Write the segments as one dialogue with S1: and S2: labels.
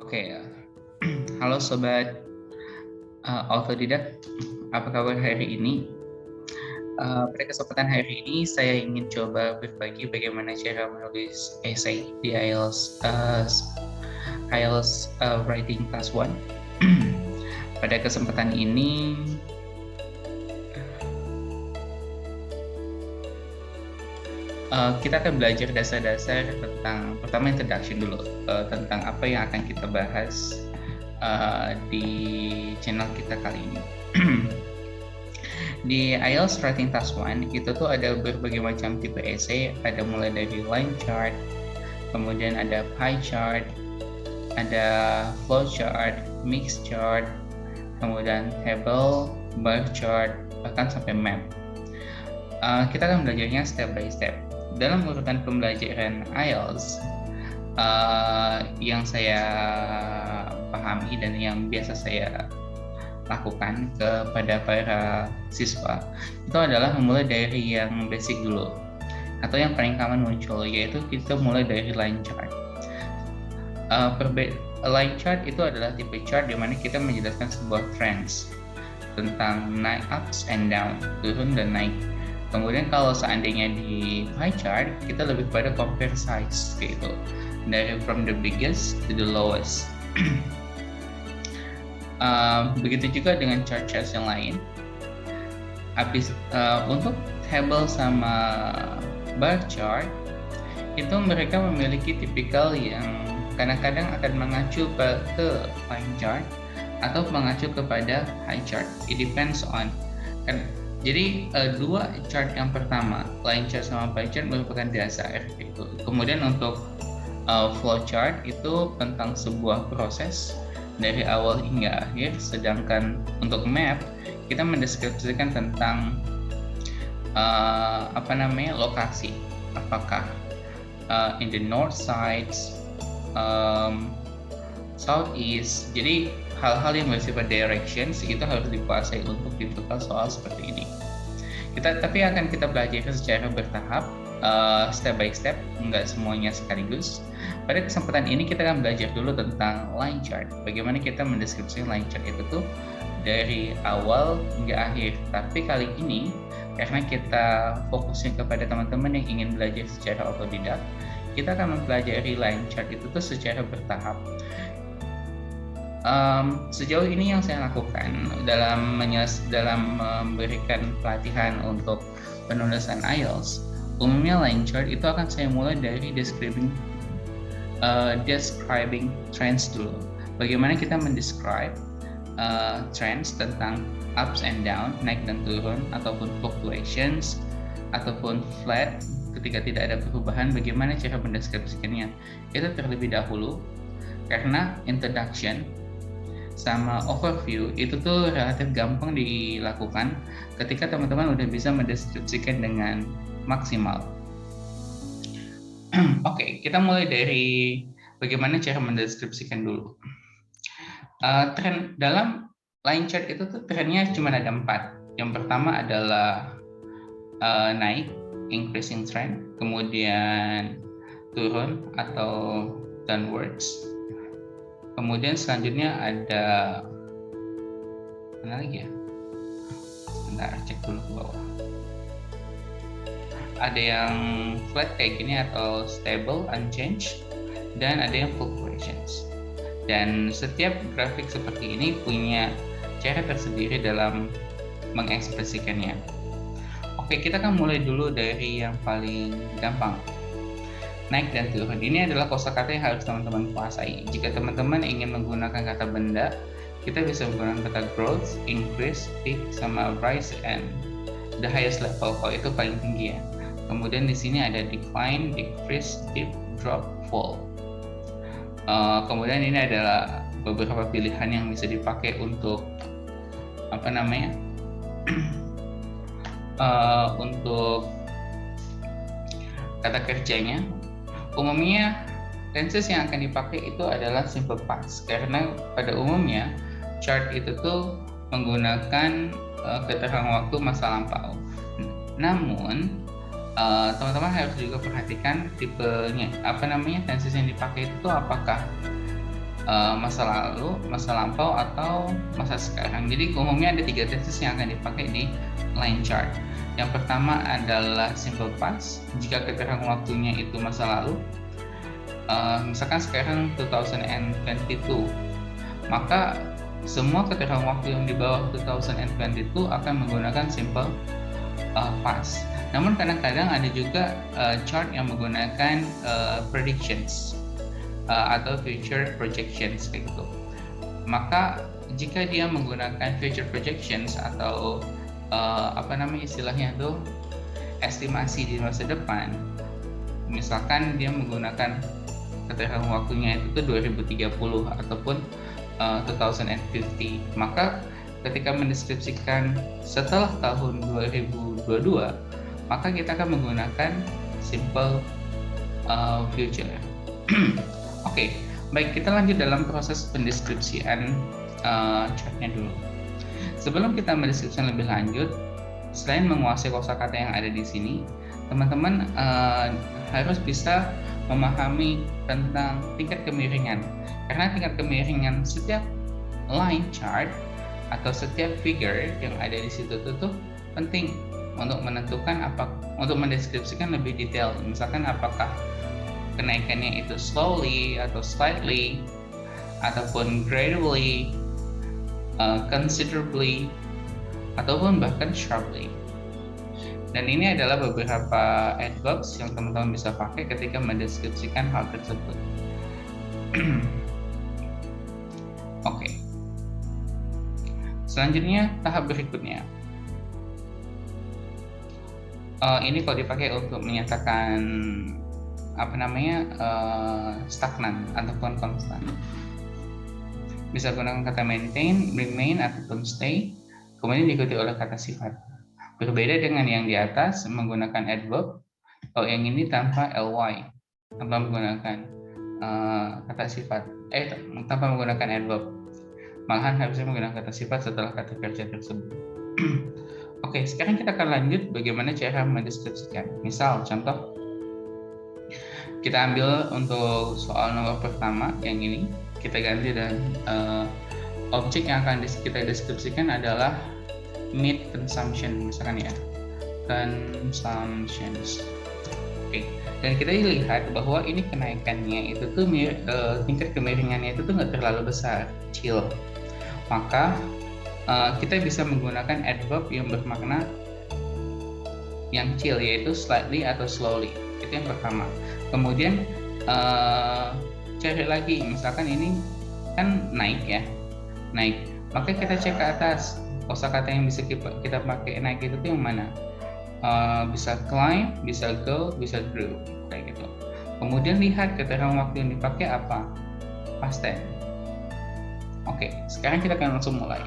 S1: Oke, halo sobat autodidak, apa kabar hari ini? Pada kesempatan hari ini saya ingin coba berbagi bagaimana cara menulis essay di IELTS Writing Class 1. Pada kesempatan ini kita akan belajar dasar-dasar tentang, pertama introduction dulu, tentang apa yang akan kita bahas di channel kita kali ini. Di IELTS Writing Task 1 itu tuh ada berbagai macam tipe essay, ada mulai dari line chart, kemudian ada pie chart, ada flow chart, mix chart, kemudian table, bar chart, bahkan sampai map. Kita akan belajarnya step by step. Dalam urutan pembelajaran IELTS yang saya pahami dan yang biasa saya lakukan kepada para siswa itu adalah memulai dari yang basic dulu atau yang paling common muncul, yaitu kita mulai dari line chart. Line chart itu adalah tipe chart di mana kita menjelaskan sebuah trends tentang naik, ups and down, turun dan naik. Kemudian kalau seandainya di pie chart, kita lebih pada compare size gitu, dari from the biggest to the lowest. Begitu juga dengan chart-chart yang lain. Untuk table sama bar chart, itu mereka memiliki tipikal yang kadang-kadang akan mengacu ke line chart atau mengacu kepada pie chart. It depends on. Jadi dua chart yang pertama, line chart sama pie chart merupakan dasar gitu. Kemudian untuk flow chart itu tentang sebuah proses dari awal hingga akhir, sedangkan untuk map kita mendeskripsikan tentang lokasi, apakah in the north sides, southeast. Jadi hal-hal yang bersifat directions itu harus dikuasai untuk dibekal soal seperti ini. Tapi akan kita belajar secara bertahap, step by step, nggak semuanya sekaligus. Pada kesempatan ini kita akan belajar dulu tentang line chart. Bagaimana kita mendeskripsikan line chart itu tuh dari awal hingga akhir. Tapi kali ini karena kita fokusnya kepada teman-teman yang ingin belajar secara otodidak, kita akan mempelajari line chart itu tuh secara bertahap. Sejauh ini yang saya lakukan dalam memberikan pelatihan untuk penulisan IELTS, umumnya line chart itu akan saya mulai dari describing trends dulu. Bagaimana kita mendescribe trends tentang ups and down, naik dan turun, ataupun fluctuations, ataupun flat ketika tidak ada perubahan. Bagaimana cara mendeskripsikannya? Itu terlebih dahulu, karena introduction sama overview itu tuh relatif gampang dilakukan ketika teman-teman udah bisa mendeskripsikan dengan maksimal. Oke, kita mulai dari bagaimana cara mendeskripsikan dulu. Tren dalam line chart itu tuh trennya cuma ada 4. Yang pertama adalah naik, increasing trend, kemudian turun atau downwards. Kemudian selanjutnya ada mana lagi ya? Sebentar, cek dulu ke bawah. Ada yang flat kayak gini atau stable, unchanged, dan ada yang fluctuations. Dan setiap grafik seperti ini punya cara tersendiri dalam mengekspresikannya. Oke, kita akan mulai dulu dari yang paling gampang. Naik dan turun. Ini adalah kosakata yang harus teman-teman kuasai. Jika teman-teman ingin menggunakan kata benda, kita bisa menggunakan kata growth, increase, peak, sama rise and the highest level. Kalau itu paling tinggi ya. Kemudian di sini ada decline, decrease, dip, drop, fall. Kemudian ini adalah beberapa pilihan yang bisa dipakai untuk untuk kata kerjanya. Umumnya tenses yang akan dipakai itu adalah simple past, karena pada umumnya chart itu tuh menggunakan keterangan waktu masa lampau. Namun teman-teman harus juga perhatikan tipenya, tenses yang dipakai itu apakah masa lalu, masa lampau, atau masa sekarang. Jadi umumnya ada 3 tenses yang akan dipakai di line chart. Yang pertama adalah simple past, jika keterangan waktunya itu masa lalu. Misalkan sekarang 2022, maka semua keterangan waktu yang di bawah 2022 akan menggunakan simple past. Namun kadang-kadang ada juga chart yang menggunakan predictions atau future projections kayak gitu. Maka jika dia menggunakan future projections atau istilahnya tuh estimasi di masa depan, misalkan dia menggunakan keterangan waktunya itu tuh 2030 ataupun 2050, maka ketika mendeskripsikan setelah tahun 2022, maka kita akan menggunakan simple future. Oke, baik, kita lanjut dalam proses pendeskripsian chartnya dulu. Sebelum kita mendeskripsikan lebih lanjut, selain menguasai kosakata yang ada di sini, teman-teman harus bisa memahami tentang tingkat kemiringan. Karena tingkat kemiringan setiap line chart atau setiap figure yang ada di situ tuh penting untuk menentukan untuk mendeskripsikan lebih detail. Misalkan apakah kenaikannya itu slowly atau slightly, ataupun gradually, considerably, ataupun bahkan sharply. Dan ini adalah beberapa adverbs yang teman-teman bisa pakai ketika mendeskripsikan hal tersebut. Oke. Selanjutnya, tahap berikutnya. Ini kalau dipakai untuk menyatakan stagnan ataupun konstan. Bisa gunakan kata maintain, remain, ataupun stay, kemudian diikuti oleh kata sifat. Berbeda dengan yang di atas menggunakan adverb, kalau yang ini tanpa ly, tanpa menggunakan kata sifat, tanpa menggunakan adverb, malahan harusnya menggunakan kata sifat setelah kata kerja tersebut. Oke, sekarang kita akan lanjut bagaimana cara mendeskripsikan. Misal, contoh, kita ambil untuk soal nomor pertama yang ini, kita ganti dan objek yang akan kita deskripsikan adalah meat consumption, misalkan ya, consumptions. Oke, dan kita lihat bahwa ini kenaikannya itu tuh tingkat kemiringannya itu tuh nggak terlalu besar, chill. Maka kita bisa menggunakan adverb yang bermakna yang chill, yaitu slightly atau slowly. Itu yang pertama. Kemudian cari lagi, misalkan ini kan naik ya, naik. Maka kita cek ke atas, kosakata yang bisa kita pakai naik itu tuh yang mana? Bisa climb, bisa go, bisa grow, kayak gitu. Kemudian lihat keterangan waktu yang dipakai apa? Past tense. Oke, sekarang kita akan langsung mulai.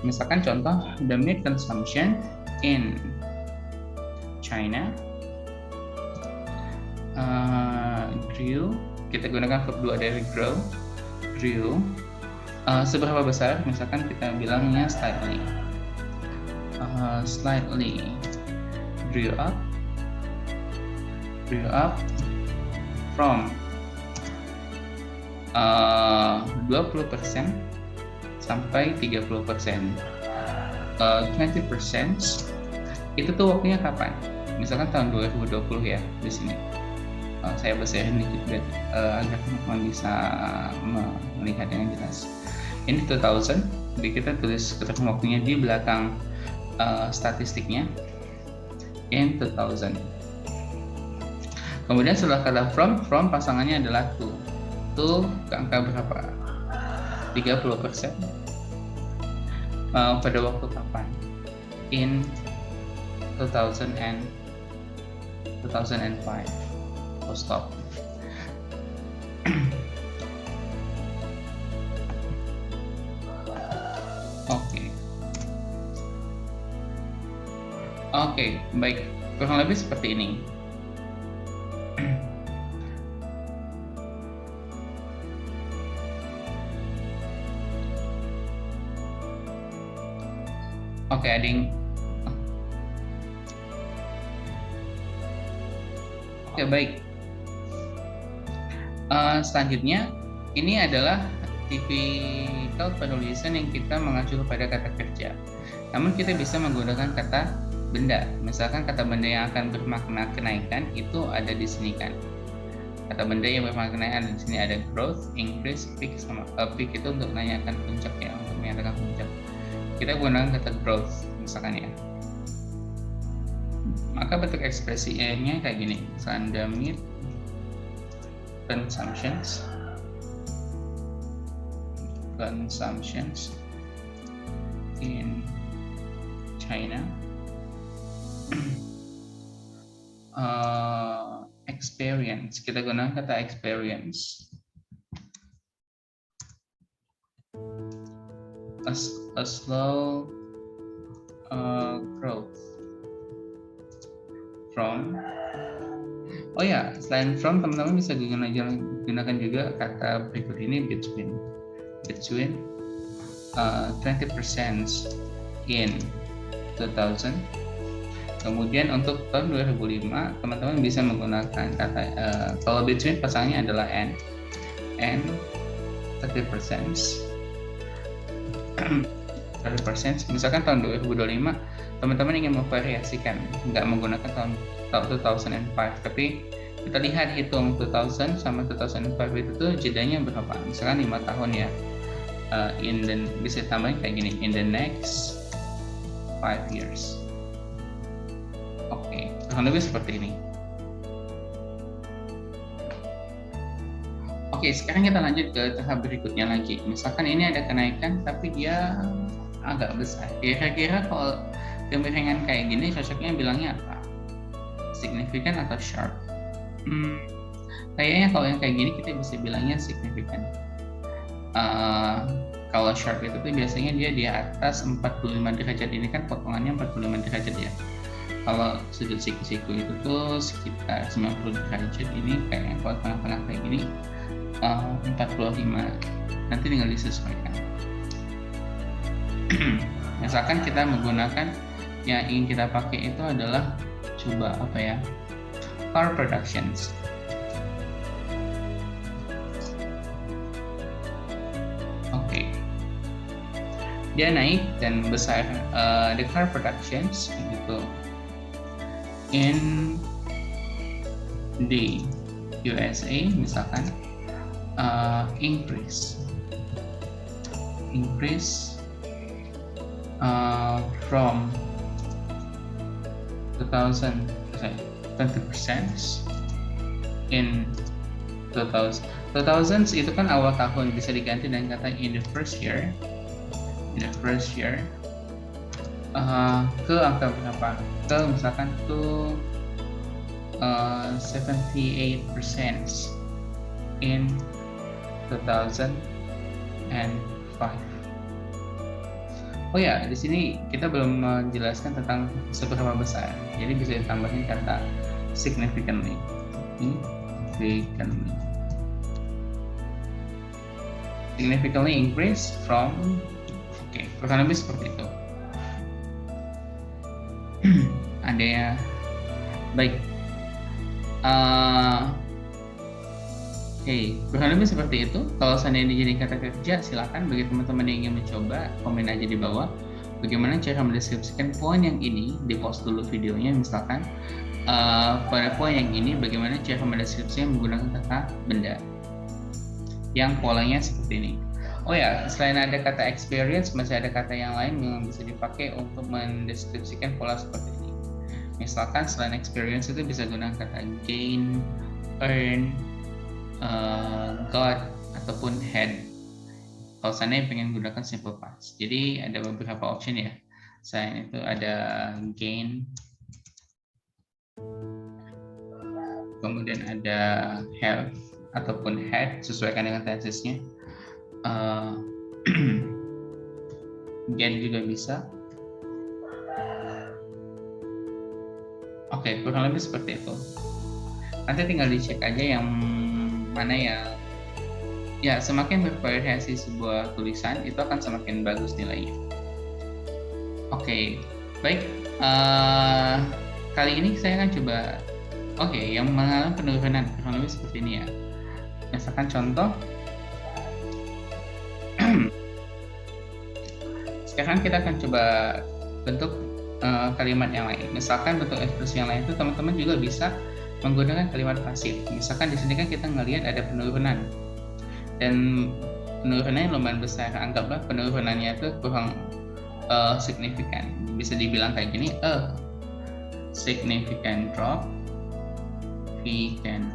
S1: Misalkan contoh, the meat consumption in China grew, kita gunakan verb 2 dari grow, grew. Seberapa besar? Misalkan kita bilangnya slightly. Slightly grew up from 20% sampai 30%. 20% itu tuh waktunya kapan? Misalkan tahun 2020 ya di sini. Saya besarin dikit agar teman-teman bisa melihat dengan jelas. Ini 2000, jadi kita tulis keterangan waktunya di belakang statistiknya in 2000. Kemudian setelah kata from pasangannya adalah to ke angka berapa? 30%. Pada waktu kapan? In 2005. Stop. Oke, baik. Kurang lebih seperti ini. Oke, ading. Oke, baik. Selanjutnya, ini adalah tipikal penulisan yang kita mengacu kepada kata kerja. Namun kita bisa menggunakan kata benda. Misalkan kata benda yang akan bermakna kenaikan itu ada di sini kan. Kata benda yang bermakna kenaikan di sini ada growth, increase, peak, sama peak itu untuk menanyakan puncak ya, untuk menyatakan puncak. Kita gunakan kata growth misalkan ya. Maka bentuk ekspresinya kayak gini. Misalkan consumptions in China, experience, kita gunakan kata experience, a slow growth from. Oh ya, selain from, teman-teman bisa gunakan juga kata berikut ini, between 20% in 2000. Kemudian untuk tahun 2005, teman-teman bisa menggunakan kata kalau between pasangnya adalah and 30%. Misalkan tahun 2025, teman-teman ingin memvariasikan, nggak menggunakan tahun 2005, tapi kita lihat hitung 2000 sama 2005 itu tuh jedanya berapa? Misalkan 5 tahun ya. Bisa tambahin kayak gini, in the next 5 years. Oke, kurang lebih seperti ini. Oke, sekarang kita lanjut ke tahap berikutnya lagi. Misalkan ini ada kenaikan, tapi dia agak besar. Kira-kira kalau kemiringan kayak gini, cocoknya bilangnya apa? Signifikan atau sharp? Kayaknya kalau yang kayak gini kita bisa bilangnya signifikan. Kalau sharp itu tuh biasanya dia di atas 45 derajat. Ini kan potongannya 45 derajat ya. Kalau sudut siku-siku itu tuh sekitar 90 derajat. Ini kayaknya kalau tengah-tengah kayak gini 45. Nanti tinggal disesuaikan. Misalkan kita menggunakan yang ingin kita pakai itu adalah coba apa ya, car productions. Oke, dia naik dan besar. The car productions gitu in the USA misalkan increase from 20% in 2000. 2000s itu kan awal tahun, bisa diganti dengan kata in the first year ke angka berapa? Ke misalkan tuh 78% in 2005. Oh ya, di sini kita belum menjelaskan tentang seberapa besar. Jadi bisa ditambahin kata significantly. Significantly increase from. Oke, kurang lebih seperti itu. Ada ya. Baik. Kurang lebih seperti itu. Kalau seandainya jadi kata kerja, silakan bagi teman-teman yang ingin mencoba, komen aja di bawah. Bagaimana cara mendeskripsikan poin yang ini, di post dulu videonya misalkan. Pada poin yang ini, bagaimana cara mendeskripsikan menggunakan kata benda yang polanya seperti ini. Oh ya, selain ada kata experience, masih ada kata yang lain yang bisa dipakai untuk mendeskripsikan pola seperti ini. Misalkan selain experience itu bisa gunakan kata gain, earn, got, ataupun had. Kalau seandainya pengen gunakan simple past. Jadi ada beberapa option ya. Selain itu ada gain, kemudian ada have ataupun had, sesuaikan dengan tensesnya. Get juga bisa. Oke, kurang lebih seperti itu. Nanti tinggal dicek aja yang mana ya semakin bervariasi sebuah tulisan itu akan semakin bagus nilainya. Oke, baik. Kali ini saya akan coba yang mengalami penurunan kurang lebih seperti ini ya. Misalkan contoh, sekarang kita akan coba bentuk kalimat yang lain. Misalkan bentuk ekspresi yang lain itu teman-teman juga bisa menggunakan kalimat pasif. Misalkan di sini kan kita ngelihat ada penurunan, dan penurunannya lumayan besar. Anggaplah penurunannya itu kurang signifikan. Bisa dibilang kayak gini, a significant drop. We can,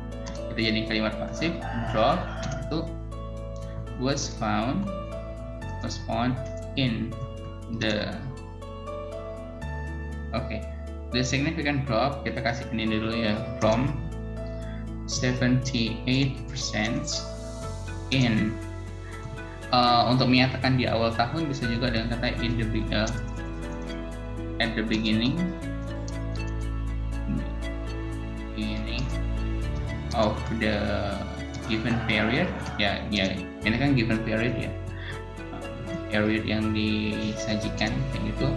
S1: kita jadi kalimat pasif, drop itu was found in the the significant drop, kita kasih ini dulu ya, from 78% in. Untuk menyatakan di awal tahun bisa juga dengan kata in the at the beginning of the given period. Ya ini kan given period ya, period yang disajikan kayak gitu.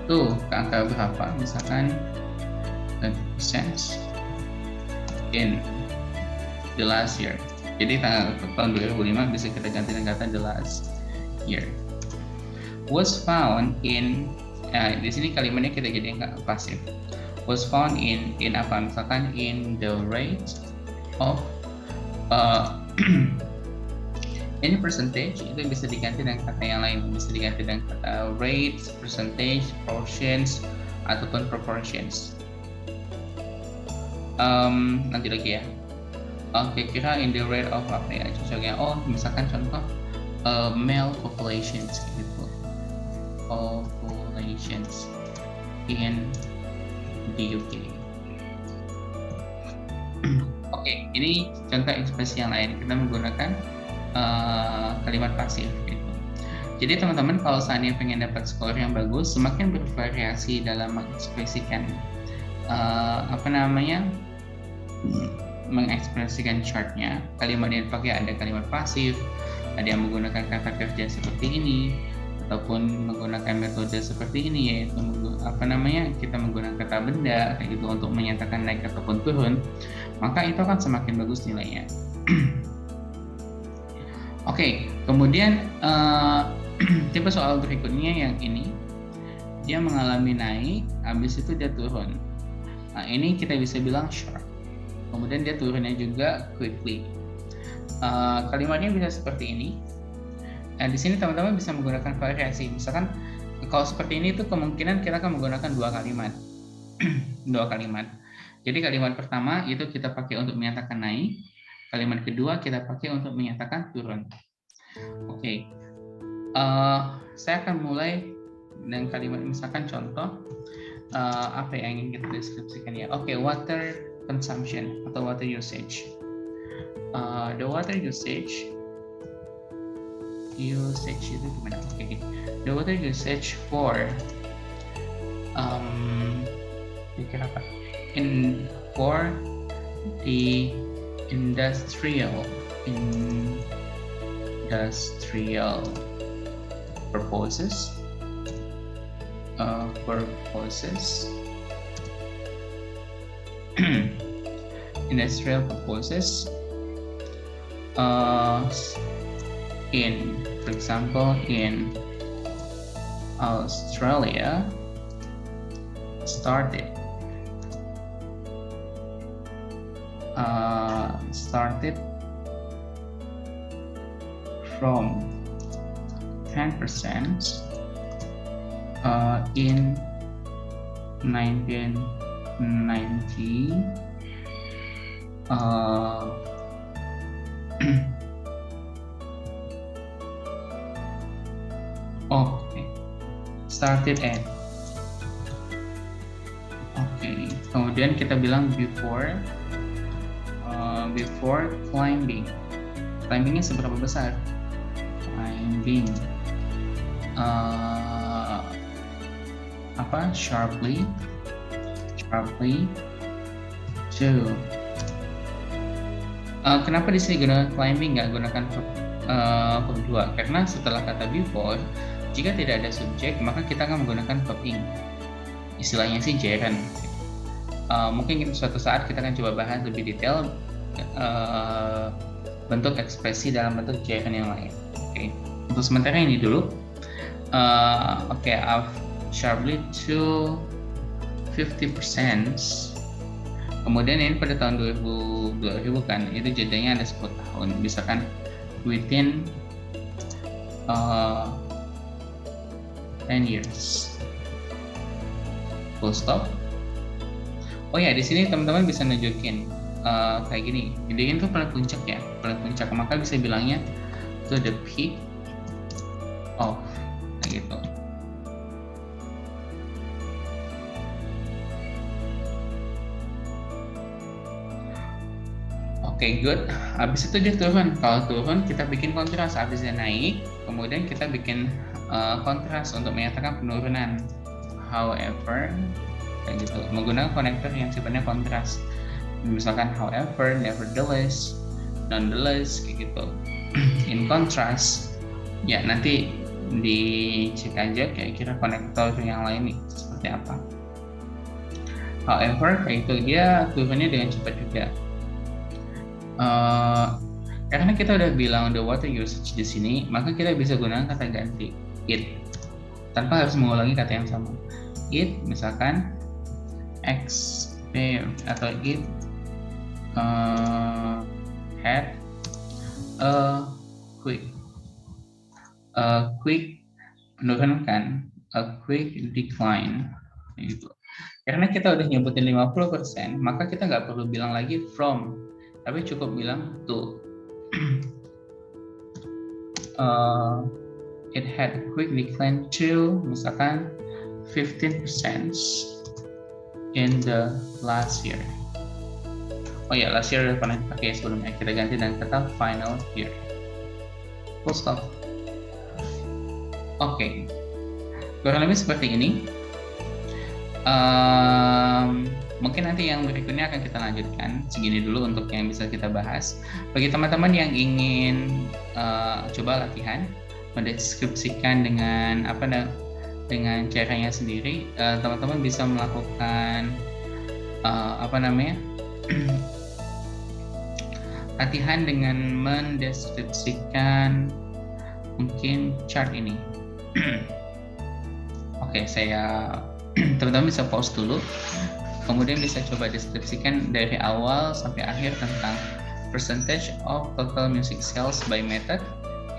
S1: Tuh ke angka berapa, misalkan 20% in the last year. Jadi tahun 2005 bisa kita ganti dengan kata the last year. Was found in, di sini kalimatnya kita jadi nggak pasif. Was found in apa, misalkan in the rate of ini percentage, itu bisa diganti dengan kata yang lain, bisa diganti dengan kata rates, percentage, portions, ataupun proportions. Nanti lagi ya. Kira-kira in the rate of apa ya cocoknya? Misalkan contoh male populations gitu. Populations in the UK. Ini contoh ekspresi yang lain. Kita menggunakan kalimat pasif gitu. Jadi teman-teman kalau seandainya pengen dapat skor yang bagus, semakin bervariasi dalam mengekspresikan mengekspresikan chartnya, kalimat yang dipakai ada kalimat pasif, ada yang menggunakan kata kerja seperti ini, ataupun menggunakan metode seperti ini, yaitu kita menggunakan kata benda kayak gitu untuk menyatakan naik ataupun turun, maka itu akan semakin bagus nilainya. Kemudian tipe soal berikutnya yang ini, dia mengalami naik, habis itu dia turun. Nah, ini kita bisa bilang sharp. Kemudian dia turunnya juga quickly. Kalimatnya bisa seperti ini. Nah, di sini teman-teman bisa menggunakan variasi. Misalkan kalau seperti ini itu kemungkinan kita akan menggunakan dua kalimat. Jadi kalimat pertama itu kita pakai untuk menyatakan naik. Kalimat kedua kita pakai untuk menyatakan turun. Saya akan mulai dengan kalimat, misalkan contoh apa yang ingin kita deskripsikan ya. Water consumption atau water usage. The water usage itu gimana? The water usage for for the industrial purposes industrial purposes for example in Australia started from 10% in 1990 started at kemudian kita bilang before climbingnya seberapa besar, sharply to kenapa di sini gunakan climbing, nggak gunakan verb 2? Karena setelah kata before, jika tidak ada subjek, maka kita akan menggunakan verb ing. Istilahnya sih gerund. Mungkin suatu saat kita akan coba bahas lebih detail bentuk ekspresi dalam bentuk cairan yang lain. Oke, untuk sementara ini dulu. Oke, I've sharply to 50%. Kemudian ini pada tahun 2000 kan, itu jedanya ada 10 tahun. Misalkan within 10 years. Full stop. Oh ya, di sini teman-teman bisa nunjukin kayak gini. Jadi ini tuh paling puncak ya, paling puncak. Maka bisa bilangnya to the peak of, kayak gitu. Oke, good. Habis itu dia turun. Kalau turun kita bikin kontras. Habis dia naik, kemudian kita bikin kontras untuk menyatakan penurunan. However, kayak gitu. Menggunakan konektor yang sifatnya kontras. Misalkan however, nevertheless, nonetheless, kayak gitu. In contrast, ya nanti dicek aja kira-kira konektor yang lain nih seperti apa. However, kayak itu dia turunnya dengan cepat juga. Karena kita udah bilang the water usage di sini, maka kita bisa gunakan kata ganti it tanpa harus mengulangi kata yang sama. It misalkan atau it had a quick menurunkan, a quick decline gitu. Karena kita udah nyebutin 50%, maka kita nggak perlu bilang lagi from, tapi cukup bilang to. It had a quick decline to misalkan 15% in the last year. Oh ya, last year udah pernah dipakai sebelumnya. Kita ganti dengan kata final year. Full stop. Oke. Kurang lebih seperti ini. Mungkin nanti yang berikutnya akan kita lanjutkan. Segini dulu untuk yang bisa kita bahas. Bagi teman-teman yang ingin coba latihan, mendeskripsikan dengan dengan caranya sendiri, teman-teman bisa melakukan latihan dengan mendeskripsikan mungkin chart ini. Oke, teman-teman bisa pause dulu, kemudian bisa coba deskripsikan dari awal sampai akhir tentang percentage of total music sales by method.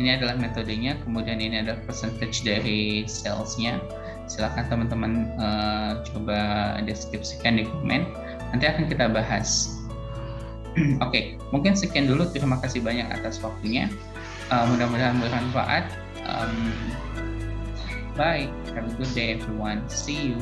S1: Ini adalah metodenya, kemudian ini adalah percentage dari salesnya. Silakan teman-teman coba deskripsikan di komen, nanti akan kita bahas. Oke, mungkin sekian dulu. Terima kasih banyak atas waktunya. Mudah-mudahan bermanfaat. Bye. Have a good day, everyone. See you.